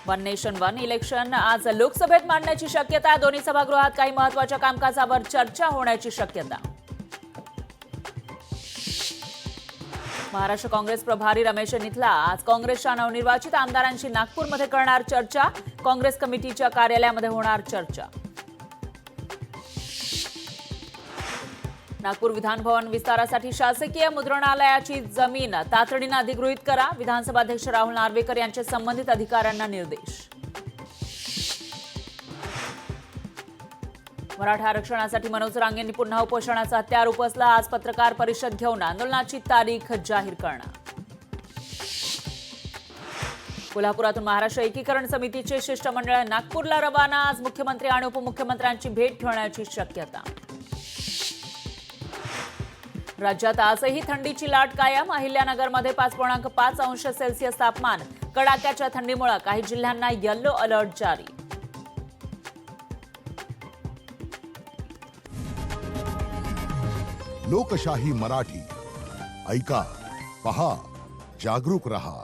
One nation one election आज लोकसभेत मांडण्याची शक्यता. दोन्ही सभागृहात काही महत्त्वाच्या कामकाजावर चर्चा होण्याची शक्यता. महाराष्ट्र काँग्रेस प्रभारी रमेश निथला आज काँग्रेसच्या नवनिर्वाचित आमदारांशी नागपूरमध्ये करणार चर्चा. काँग्रेस कमिटीच्या कार्यालयामध्ये होणार चर्चा. नागपूर विधान भवन विस्तारासाठी शासकीय मुद्रणालयाची जमीन तातडीने अधिगृहीत करा. विधानसभा अध्यक्ष राहुल नार्वेकर यांचे संबंधित अधिकाऱ्यांना निर्देश. मराठा आरक्षणासाठी मनोज रांगेंनी पुन्हा उपोषणाचा हत्यार उपसला. आज पत्रकार परिषद घेऊन आंदोलनाची तारीख जाहीर करणार. कोल्हापुरातून महाराष्ट्र एकीकरण समितीचे शिष्टमंडळ नागपूरला रवाना. आज मुख्यमंत्री आणि उपमुख्यमंत्र्यांची भेट घेण्याची शक्यता. राज्यात आजही थंडीची लाट कायम. अहिल्यानगरमध्ये 5.5 अंश सेल्सिअस तापमान. कडाक्याच्या थंडीमुळे काही जिल्ह्यांना येलो अलर्ट जारी. लोकशाही मराठी ऐका, पहा, जागरूक रहा.